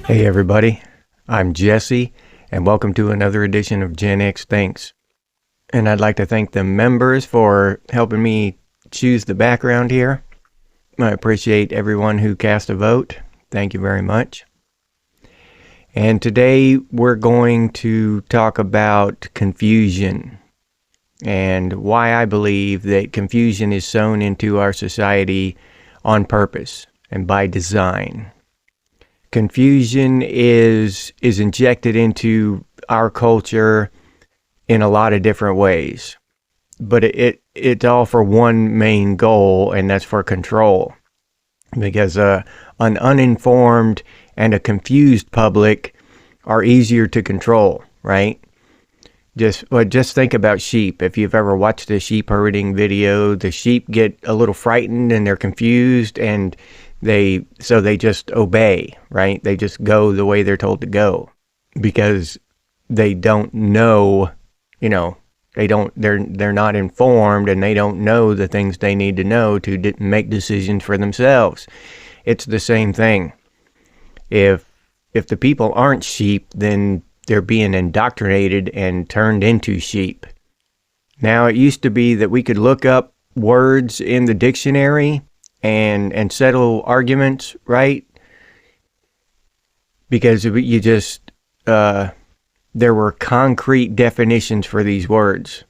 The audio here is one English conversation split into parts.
Hey everybody, I'm Jesse, and welcome to another edition of Gen X Thinks. And I'd like to thank the members for helping me choose the background here. I appreciate everyone who cast a vote. Thank you very much. And today we're going to talk about confusion and why I believe that confusion is sown into our society on purpose and by design. Confusion is injected into our culture in a lot of different ways, but it's all for one main goal, and that's for control. Because an uninformed and a confused public are easier to control, right? Just think about sheep. If you've ever watched a sheep herding video, the sheep get a little frightened and they're confused, and they just obey, right? They just go the way they're told to go because they don't know, they're not informed, and they don't know the things they need to know to make decisions for themselves. It's the same thing. If the people aren't sheep, then they're being indoctrinated and turned into sheep. Now, it used to be that we could look up words in the dictionary and settle arguments, right? Because you just, there were concrete definitions for these words.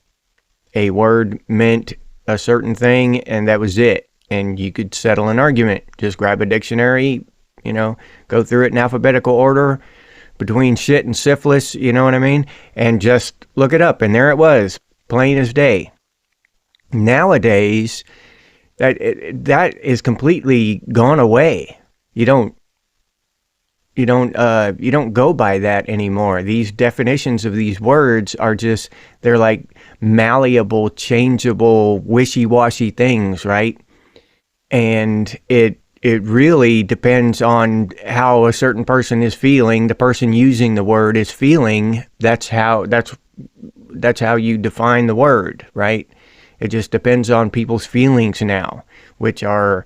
A word meant a certain thing, and that was it. And you could settle an argument. Just grab a dictionary, go through it in alphabetical order between shit and syphilis, you know what I mean? And just look it up, and there it was, plain as day. Nowadays, that is completely gone away. You don't go by that anymore. These definitions of these words are they're like malleable, changeable, wishy-washy things, right? And it really depends on how a certain person is feeling. The person using the word is feeling. That's how you define the word, right? It just depends on people's feelings now, which are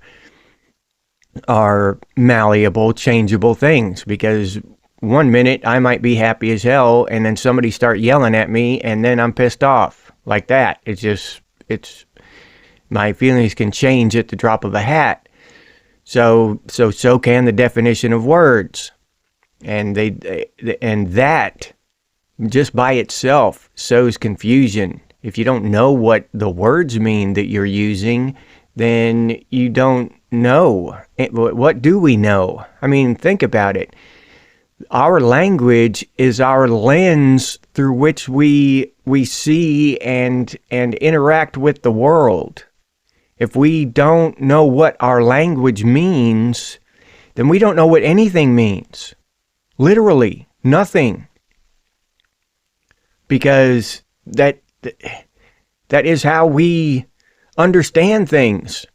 malleable, changeable things. Because one minute I might be happy as hell, and then somebody start yelling at me, and then I'm pissed off like that. It's my feelings can change at the drop of a hat. So can the definition of words, and that just by itself sows confusion. If you don't know what the words mean that you're using, then you don't know. What do we know? I mean, think about it. Our language is our lens through which we see and interact with the world. If we don't know what our language means, then we don't know what anything means. Literally, nothing. Because that is how we understand things.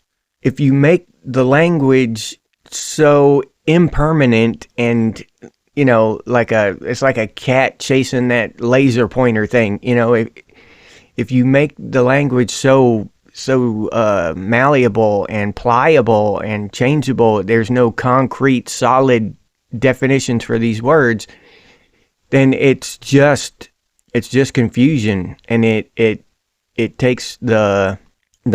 If you make the language so impermanent and, it's like a cat chasing that laser pointer thing, if you make the language so malleable and pliable and changeable, there's no concrete, solid definitions for these words, then it's just confusion, and it takes the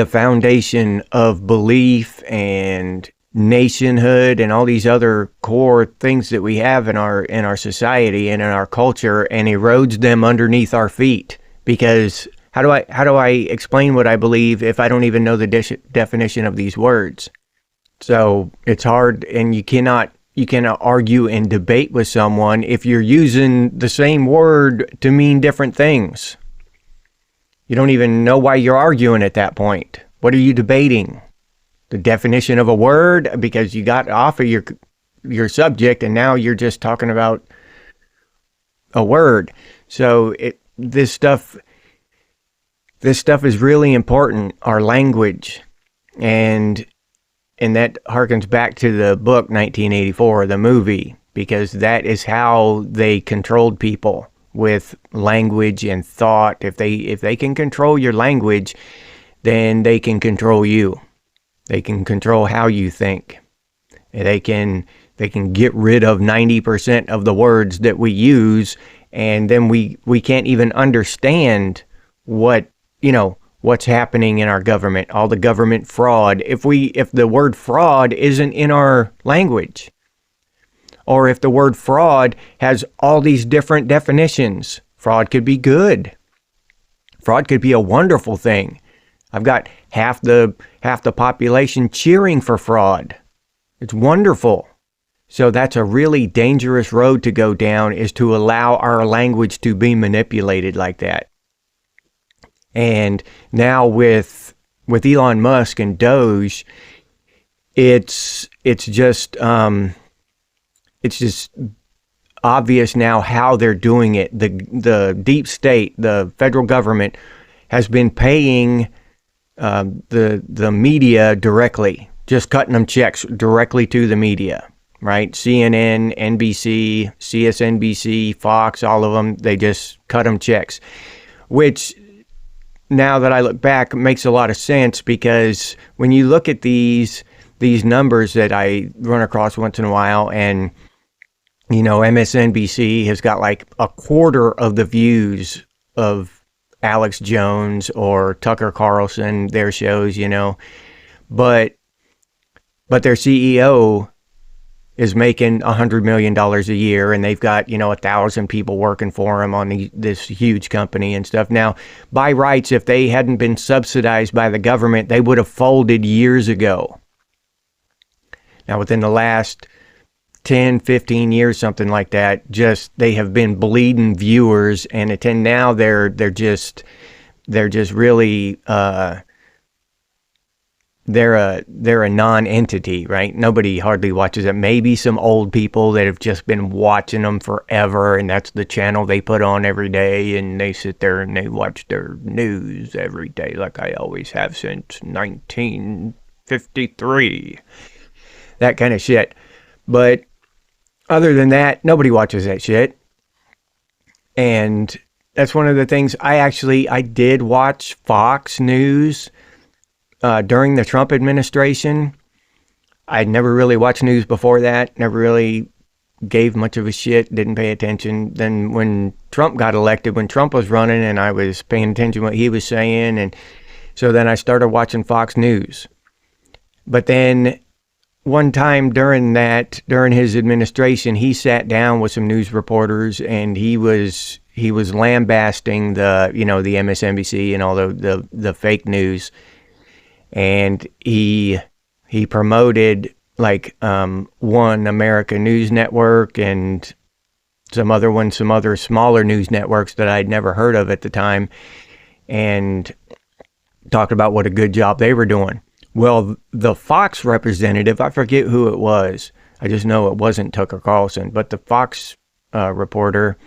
foundation of belief and nationhood and all these other core things that we have in our society and in our culture, and erodes them underneath our feet. Because how do I explain what I believe if I don't even know the definition of these words? So it's hard, and you cannot argue and debate with someone if you're using the same word to mean different things. You don't even know why you're arguing at that point. What are you debating? The definition of a word? Because you got off of your subject, and now you're just talking about a word. So this stuff is really important, our language. And that harkens back to the book 1984, the movie, because that is how they controlled people, with language and thought. If they can control your language, then they can control you. They can control how you think. They can They can get rid of 90% of the words that we use, and then we can't even understand what, what's happening in our government, all the government fraud. If the word fraud isn't in our language, or if the word fraud has all these different definitions, fraud could be good. Fraud could be a wonderful thing. I've got half the population cheering for fraud. It's wonderful. So that's a really dangerous road to go down, is to allow our language to be manipulated like that. And now with Elon Musk and Doge, it's just obvious now how they're doing it. The deep state, the federal government, has been paying the media directly, just cutting them checks directly to the media, right? CNN, NBC, CSNBC, Fox, all of them, they just cut them checks, which, now that I look back, makes a lot of sense, because when you look at these numbers that I run across once in a while, and MSNBC has got like a quarter of the views of Alex Jones or Tucker Carlson, their shows, but their CEO is making $100 million a year, and they've got 1,000 people working for him on this huge company and stuff. Now, by rights, if they hadn't been subsidized by the government, they would have folded years ago. Now, within the last 10, 15 years, something like that, just they have been bleeding viewers, and now they're just really they're a non-entity, right? Nobody hardly watches it. Maybe some old people that have just been watching them forever, and that's the channel they put on every day, and they sit there and they watch their news every day, like I always have since 1953. That kind of shit. But other than that, nobody watches that shit. And that's one of the things. I did watch Fox News during the Trump administration. I'd never really watched news before that, never really gave much of a shit, didn't pay attention. Then when Trump got elected, when Trump was running, and I was paying attention to what he was saying, and so then I started watching Fox News. But then one time during his administration, he sat down with some news reporters, and he was lambasting the MSNBC and all the fake news. And he promoted like One America News Network and some other smaller news networks that I'd never heard of at the time, and talked about what a good job they were doing. Well, the Fox representative, I forget who it was. I just know it wasn't Tucker Carlson, but the Fox reporter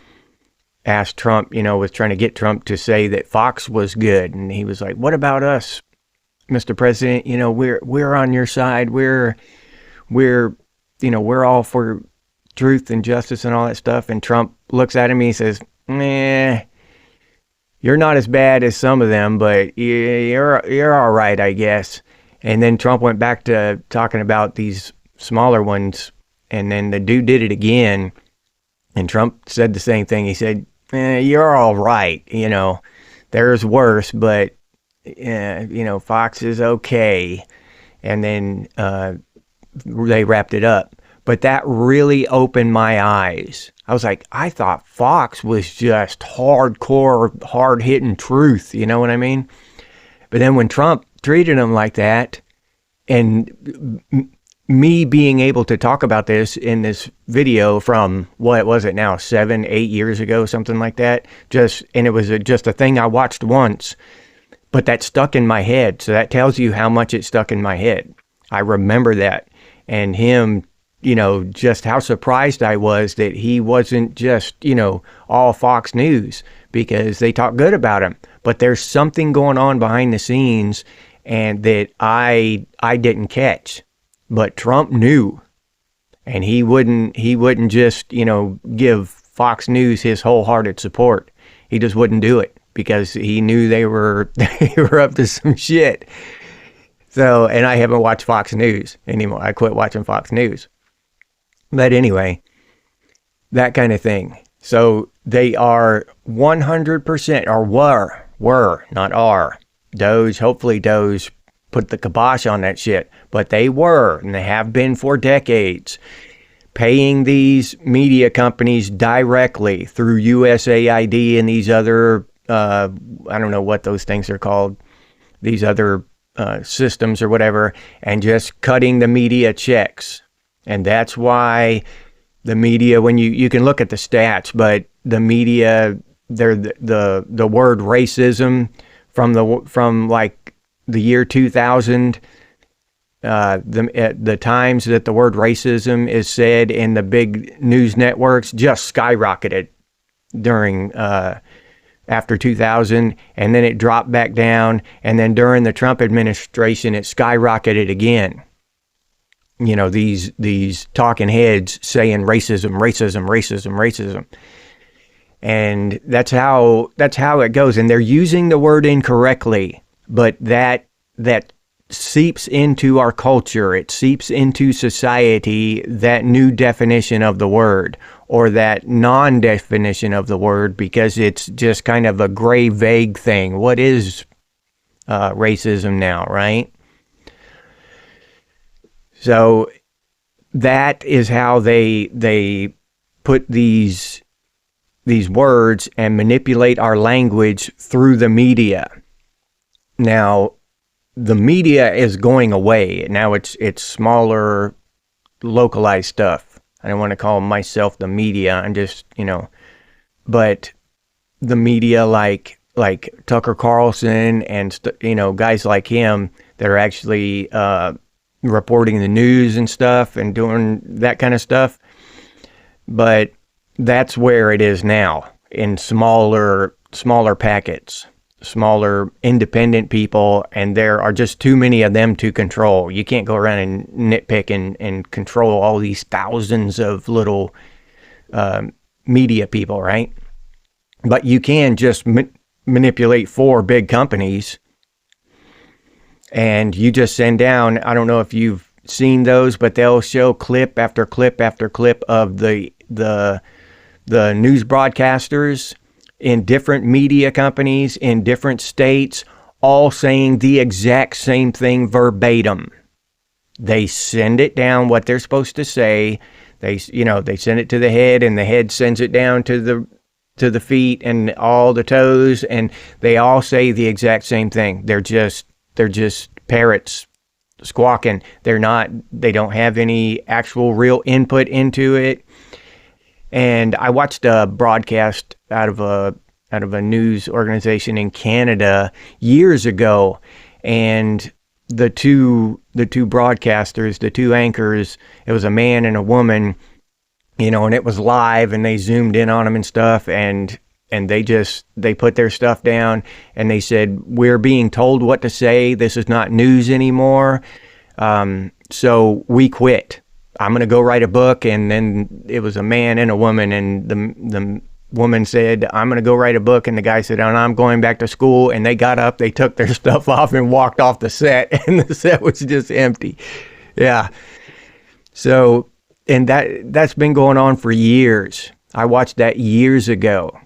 asked Trump, was trying to get Trump to say that Fox was good. And he was like, "What about us, Mr. President? We're on your side. We're all for truth and justice and all that stuff." And Trump looks at him and he says, "Meh, you're not as bad as some of them, but you're all right, I guess." And then Trump went back to talking about these smaller ones, and then the dude did it again, and Trump said the same thing. He said, "You're all right. There's worse, but Fox is okay." And then they wrapped it up. But that really opened my eyes. I was like, I thought Fox was just hardcore, hard-hitting truth. You know what I mean? But then when Trump treated him like that, and me being able to talk about this in this video from, what was it now, 7-8 years ago, something like that, and it was just a thing I watched once, but that stuck in my head. So that tells you how much it stuck in my head. I remember that. And him, just how surprised I was that he wasn't just, all Fox News, because they talk good about him. But there's something going on behind the scenes, and that I didn't catch. But Trump knew, and he wouldn't just, give Fox News his wholehearted support. He just wouldn't do it, because he knew they were up to some shit. So, and I haven't watched Fox News anymore. I quit watching Fox News. But anyway, that kind of thing. So they are 100%, or were, not are. Doge, hopefully Doge put the kibosh on that shit. But they were, and they have been for decades, paying these media companies directly through USAID and these other, I don't know what those things are called, these other systems or whatever, and just cutting the media checks. And that's why the media, when you can look at the stats, but the media, they're the word racism from like the year 2000, the times that the word racism is said in the big news networks just skyrocketed during after 2000, and then it dropped back down, and then during the Trump administration it skyrocketed again. You know, these talking heads saying racism, racism, racism, racism. And that's how it goes. And they're using the word incorrectly, but that seeps into our culture. It seeps into society, that new definition of the word, or that non-definition of the word, because it's just kind of a gray, vague thing. What is racism now, right? So that is how they put these words and manipulate our language through the media. Now, the media is going away. Now it's smaller, localized stuff. I don't want to call myself the media. I'm just, but the media like Tucker Carlson and, guys like him that are actually reporting the news and stuff and doing that kind of stuff. But that's where it is now, in smaller packets, smaller independent people, and there are just too many of them to control. You can't go around and nitpick and control all these thousands of little media people, right? But you can just manipulate 4 big companies, and you just send down, I don't know if you've seen those, but they'll show clip after clip after clip of the news broadcasters in different media companies in different states, all saying the exact same thing verbatim. They send it down what they're supposed to say. They send it to the head, and the head sends it down to the feet and all the toes, and they all say the exact same thing. They're just parrots squawking. They don't have any actual real input into it. And I watched a broadcast out of a news organization in Canada years ago, and the two broadcasters, the two anchors, it was a man and a woman, and it was live, and they zoomed in on them and stuff, and they put their stuff down, and they said, "We're being told what to say. This is not news anymore. So we quit. I'm going to go write a book." And then it was a man and a woman, and the woman said, "I'm going to go write a book." And the guy said, "And I'm going back to school." And they got up, they took their stuff off and walked off the set, and the set was just empty. Yeah. So, and that's been going on for years. I watched that years ago.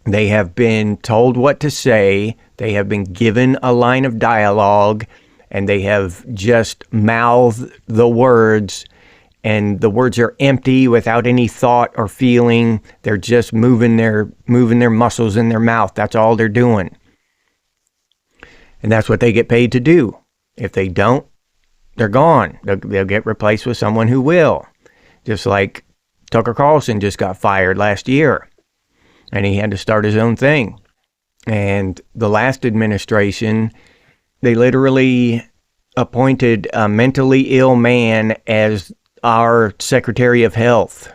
They have been told what to say. They have been given a line of dialogue, and they have just mouthed the words, and the words are empty without any thought or feeling. They're just moving their muscles in their mouth. That's all they're doing. And that's what they get paid to do. If they don't, they're gone. They'll get replaced with someone who will. Just like Tucker Carlson just got fired last year, and he had to start his own thing. And the last administration, they literally appointed a mentally ill man as our Secretary of Health,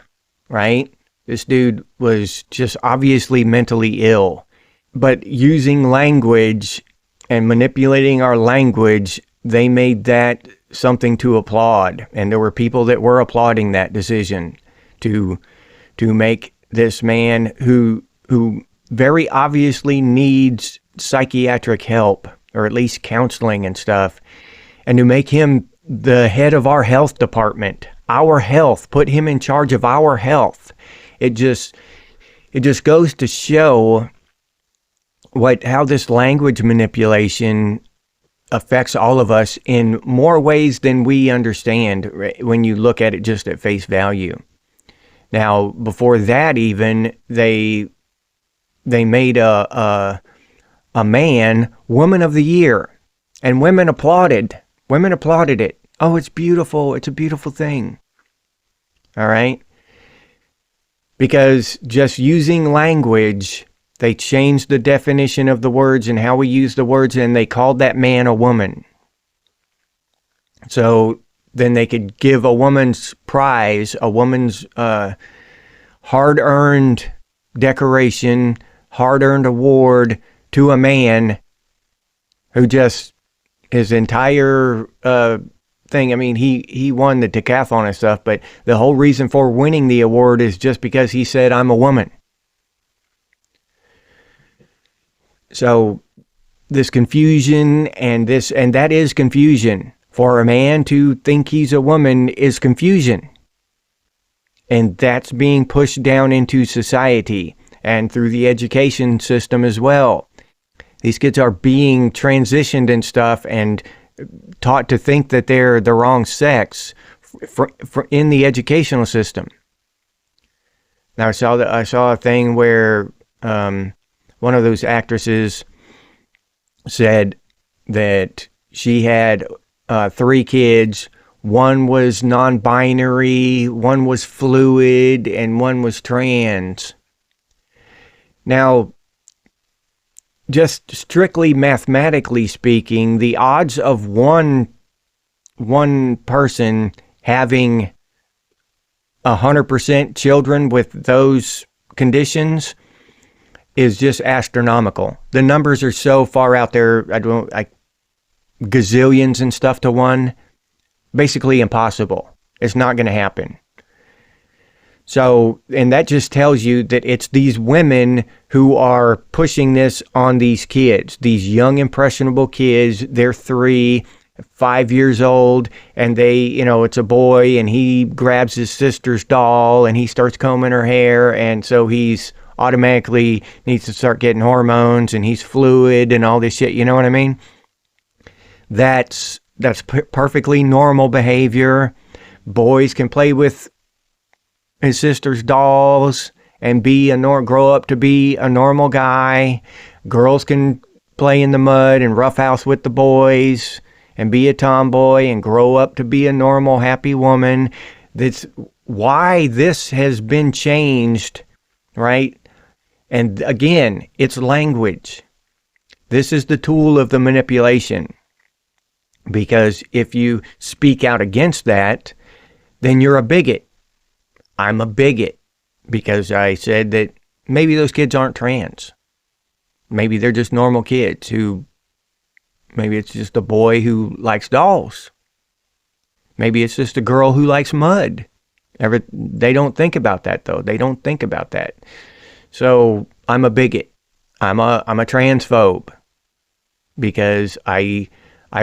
right? This dude was just obviously mentally ill, but using language and manipulating our language, they made that something to applaud. And there were people that were applauding that decision to make this man who very obviously needs psychiatric help, or at least counseling and stuff, and to make him the head of our health department. our health, put him in charge of our health. It just goes to show how this language manipulation affects all of us in more ways than we understand when you look at it just at face value. Now, before that, even they made a man Woman of the Year, and women applauded. Women applauded it. Oh, it's beautiful. It's a beautiful thing. All right? Because just using language, they changed the definition of the words and how we use the words, and they called that man a woman. So then they could give a woman's prize, a woman's hard-earned decoration, hard-earned award to a man who just, his entire thing, I mean, he won the decathlon and stuff, but the whole reason for winning the award is just because he said, I'm a woman. So this confusion and that is confusion. For a man to think he's a woman is confusion. And that's being pushed down into society and through the education system as well. These kids are being transitioned and stuff and taught to think that they're the wrong sex in the educational system. Now I saw a thing where one of those actresses said that she had 3 kids. One was non-binary, one was fluid, and one was trans. Now, just strictly mathematically speaking, the odds of one person having 100% children with those conditions is just astronomical. The numbers are so far out there, gazillions and stuff to one. Basically impossible. It's not going to happen. So, and that just tells you that it's these women who are pushing this on these kids, these young, impressionable kids. They're 3, 5 years old, and it's a boy, and he grabs his sister's doll, and he starts combing her hair, and so he's automatically needs to start getting hormones, and he's fluid, and all this shit. You know what I mean? That's perfectly normal behavior. Boys can play with his sister's dolls and grow up to be a normal guy. Girls can play in the mud and roughhouse with the boys and be a tomboy and grow up to be a normal, happy woman. That's why this has been changed, right? And again, it's language. This is the tool of the manipulation. Because if you speak out against that, then you're a bigot. I'm a bigot because I said that maybe those kids aren't trans. Maybe they're just normal kids maybe it's just a boy who likes dolls. Maybe it's just a girl who likes mud. They don't think about that though. They don't think about that. So I'm a bigot. I'm a transphobe because I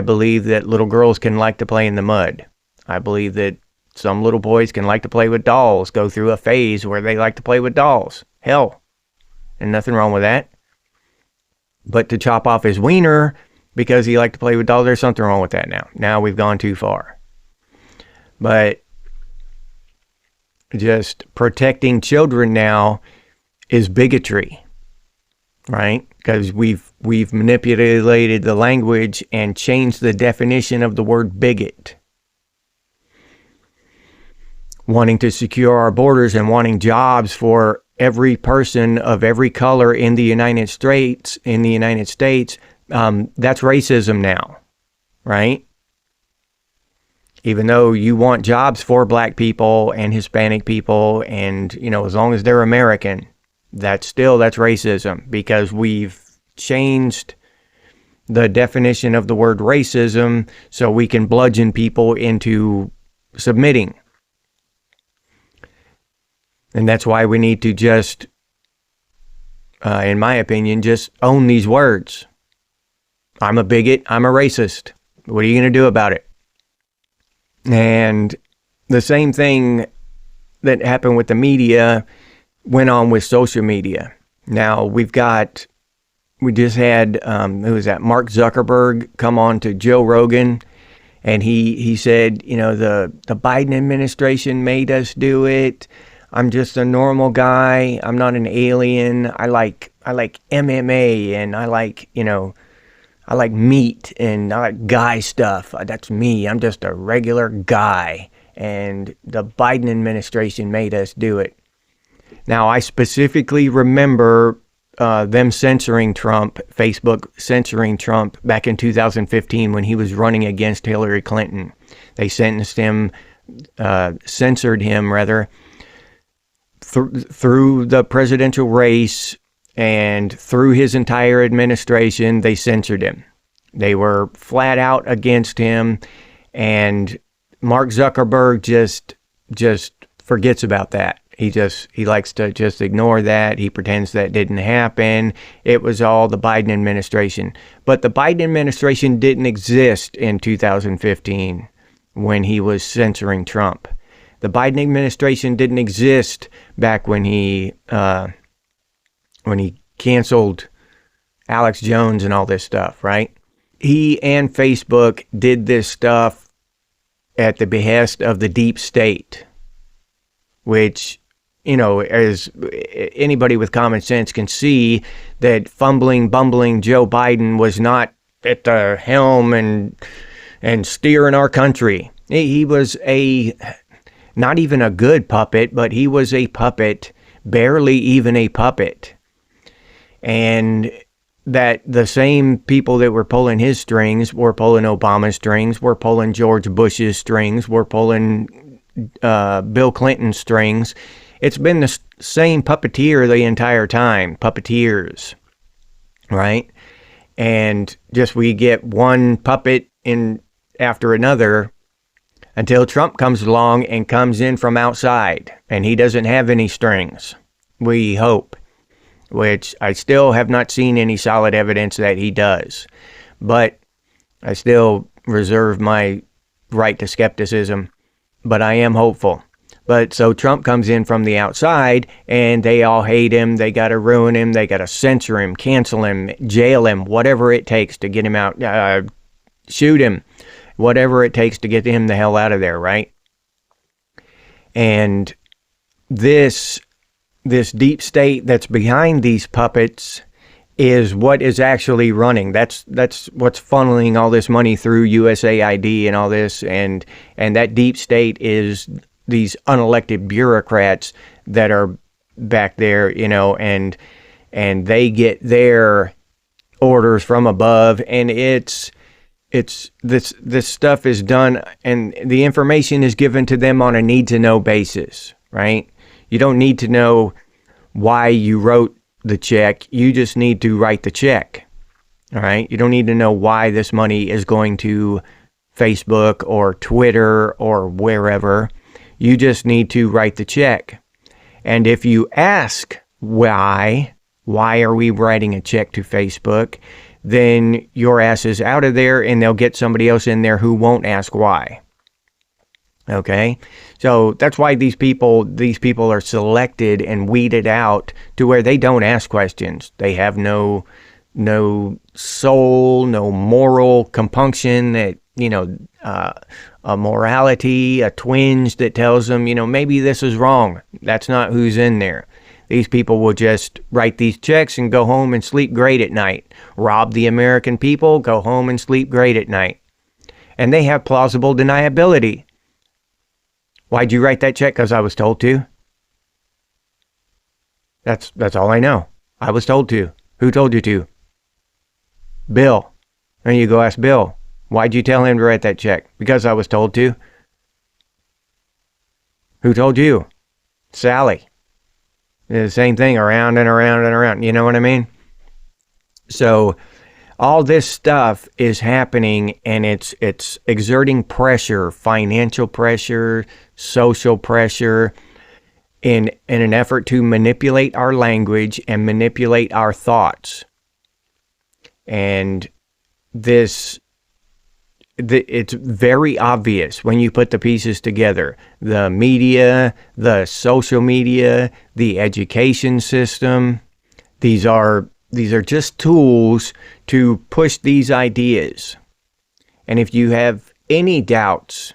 believe that little girls can like to play in the mud. I believe that some little boys can like to play with dolls, go through a phase where they like to play with dolls. Hell, and nothing wrong with that. But to chop off his wiener because he liked to play with dolls, there's something wrong with that now. Now we've gone too far. But just protecting children now is bigotry, right? Because we've manipulated the language and changed the definition of the word bigot. Wanting to secure our borders and wanting jobs for every person of every color in the United States, that's racism now, right? Even though you want jobs for black people and Hispanic people and, as long as they're American, that's racism because we've changed the definition of the word racism so we can bludgeon people into submitting. And that's why we need to just, in my opinion, just own these words. I'm a bigot. I'm a racist. What are you going to do about it? And the same thing that happened with the media went on with social media. Now we just had, who was that? Mark Zuckerberg come on to Joe Rogan, and he said, the Biden administration made us do it. I'm just a normal guy. I'm not an alien. I like MMA, and I like meat, and I like guy stuff. That's me. I'm just a regular guy. And the Biden administration made us do it. Now, I specifically remember them censoring Trump, Facebook censoring Trump back in 2015 when he was running against Hillary Clinton. They censored him through the presidential race, and through his entire administration, they censored him. They were flat out against him, and Mark Zuckerberg just forgets about that. He likes to just ignore that. He pretends that didn't happen. It was all the Biden administration. But the Biden administration didn't exist in 2015 when he was censoring Trump. The Biden administration didn't exist back when he canceled Alex Jones and all this stuff, right? He and Facebook did this stuff at the behest of the deep state, which, as anybody with common sense can see, that bumbling Joe Biden was not at the helm and steering our country. He was not even a good puppet, but he was a puppet, barely even a puppet. And that the same people that were pulling his strings were pulling Obama's strings, were pulling George Bush's strings, were pulling Bill Clinton's strings. It's been the same puppeteer the entire time, puppeteers, right? And just we get one puppet in after another until Trump comes along and comes in from outside, and he doesn't have any strings, we hope. Which I still have not seen any solid evidence that he does. But I still reserve my right to skepticism, but I am hopeful. But so Trump comes in from the outside, and they all hate him. They got to ruin him. They got to censor him, cancel him, jail him, whatever it takes to get him out, shoot him, whatever it takes to get him the hell out of there, right? And this deep state that's behind these puppets is what is actually running. That's what's funneling all this money through USAID and all this, and that deep state is these unelected bureaucrats that are back there, and they get their orders from above, and it's this stuff is done, and the information is given to them on a need to know basis, right? You don't need to know why you wrote the check. You just need to write the check. All right. You don't need to know why this money is going to Facebook or Twitter or wherever. You just need to write the check. And if you ask why are we writing a check to Facebook, then your ass is out of there, and they'll get somebody else in there who won't ask why. Okay, so that's why these people are selected and weeded out to where they don't ask questions. They have no soul, no moral compunction, that a morality, a twinge that tells them, maybe this is wrong. That's not who's in there. These people will just write these checks and go home and sleep great at night. Rob the American people, go home and sleep great at night. And they have plausible deniability. Why'd you write that check? Because I was told to. That's all I know. I was told to. Who told you to? Bill. And you go ask Bill. Why'd you tell him to write that check? Because I was told to. Who told you? Sally. The same thing, around and around and around. You know what I mean? So all this stuff is happening, and it's exerting pressure, financial pressure, social pressure, in an effort to manipulate our language and manipulate our thoughts. And this it's very obvious when you put the pieces together. The media, the social media, the education system, these are just tools to push these ideas. And if you have any doubts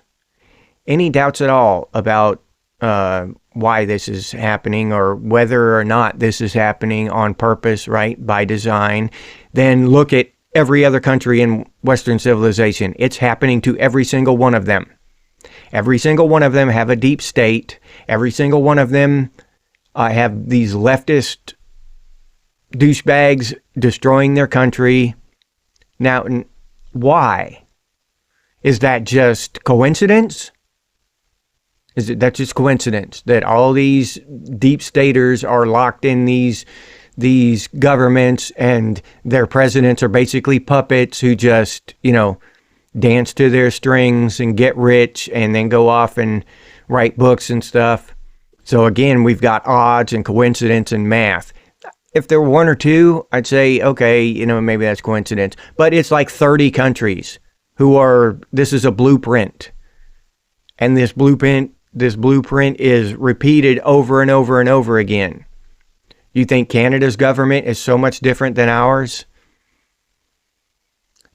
at all about why this is happening, or whether or not this is happening on purpose, right, by design, then look at every other country in Western civilization. It's happening to every single one of them. Every single one of them have a deep state. Every single one of them have these leftist douchebags destroying their country. Now, why? Is that just coincidence? Is that just coincidence that all these deep staters are locked in these governments, and their presidents are basically puppets who just, dance to their strings and get rich and then go off and write books and stuff? So again, we've got odds and coincidence and math. If there were one or two, I'd say, okay, maybe that's coincidence. But it's like 30 countries this is a blueprint. And this blueprint is repeated over and over and over again. You think Canada's government is so much different than ours?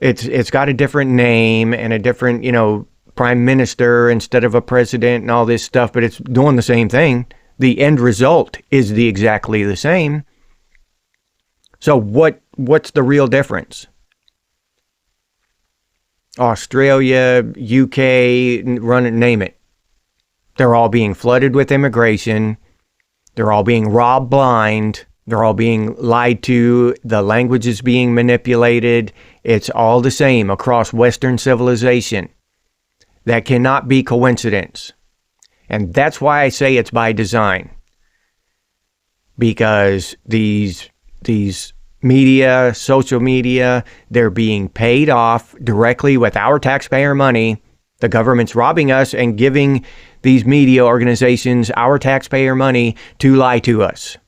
It's got a different name and a different, prime minister instead of a president and all this stuff, but it's doing the same thing. The end result is exactly the same. So what's the real difference? Australia, UK, name it. They're all being flooded with immigration. They're all being robbed blind. They're all being lied to. The language is being manipulated. It's all the same across Western civilization. That cannot be coincidence. And that's why I say it's by design. Because these media, social media, they're being paid off directly with our taxpayer money. The government's robbing us and giving these media organizations our taxpayer money to lie to us.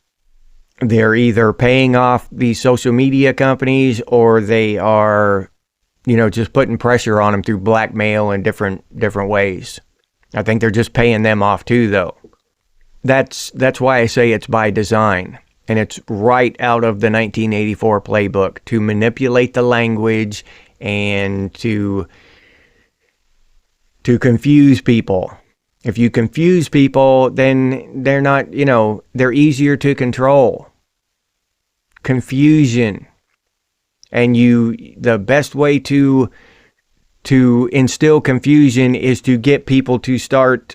They're either paying off these social media companies, or they are, just putting pressure on them through blackmail and different ways. I think they're just paying them off too, though. That's why I say it's by design. And it's right out of the 1984 playbook, to manipulate the language and to confuse people. If you confuse people, then they're not, they're easier to control. Confusion. And the best way to instill confusion is to get people to start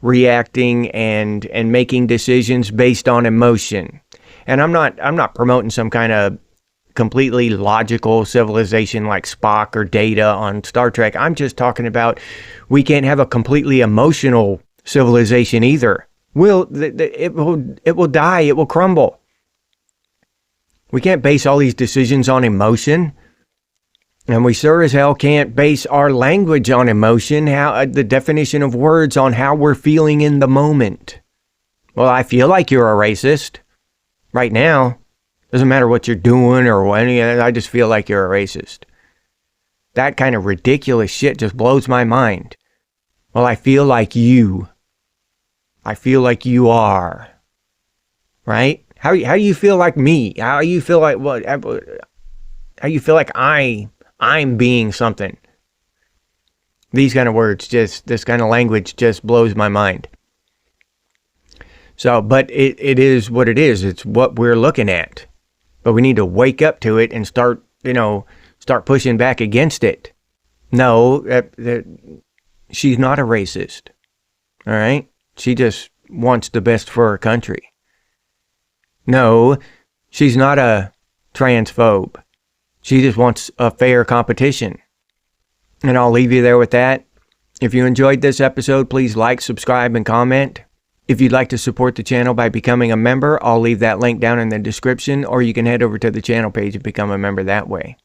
reacting and making decisions based on emotion. And I'm not promoting some kind of completely logical civilization like Spock or Data on Star Trek. I'm just talking about we can't have a completely emotional civilization either. It will die. It will crumble. We can't base all these decisions on emotion. And we sure as hell can't base our language on emotion, the definition of words on how we're feeling in the moment. Well, I feel like you're a racist right now. Doesn't matter what you're doing or what, I just feel like you're a racist. That kind of ridiculous shit just blows my mind. Well, I feel like you. I feel like you are. Right? How do you feel like me? How do you feel like what? How do you feel like I'm being something? These kind of words, this kind of language just blows my mind. So, but it is what it is. It's what we're looking at. But we need to wake up to it and start pushing back against it. No, she's not a racist. All right? She just wants the best for her country. No, she's not a transphobe. She just wants a fair competition. And I'll leave you there with that. If you enjoyed this episode, please like, subscribe, and comment. If you'd like to support the channel by becoming a member, I'll leave that link down in the description, or you can head over to the channel page and become a member that way.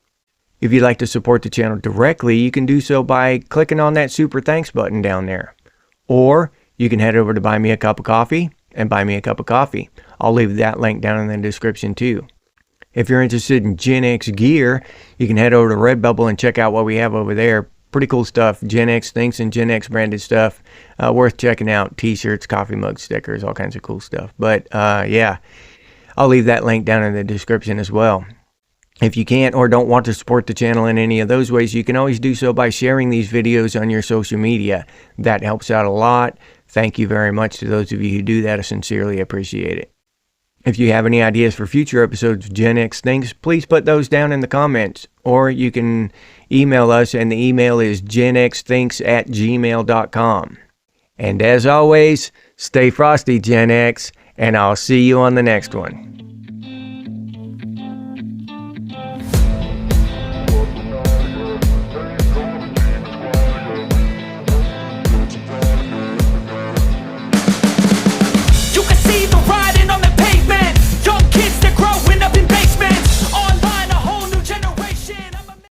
If you'd like to support the channel directly, you can do so by clicking on that super thanks button down there. Or you can head over to Buy Me a Cup of Coffee and buy me a cup of coffee. I'll leave that link down in the description too. If you're interested in Gen X gear, you can head over to Redbubble and check out what we have over there. pretty cool stuff. Gen X Thinks and Gen X branded stuff. Worth checking out. T-shirts, coffee mug stickers, all kinds of cool stuff. But yeah, I'll leave that link down in the description as well. If you can't or don't want to support the channel in any of those ways, you can always do so by sharing these videos on your social media. That helps out a lot. Thank you very much to those of you who do that. I sincerely appreciate it. If you have any ideas for future episodes of Gen X Thinks, please put those down in the comments. Or you can email us, and the email is genxthinks@gmail.com. And as always, stay frosty, Gen X, and I'll see you on the next one.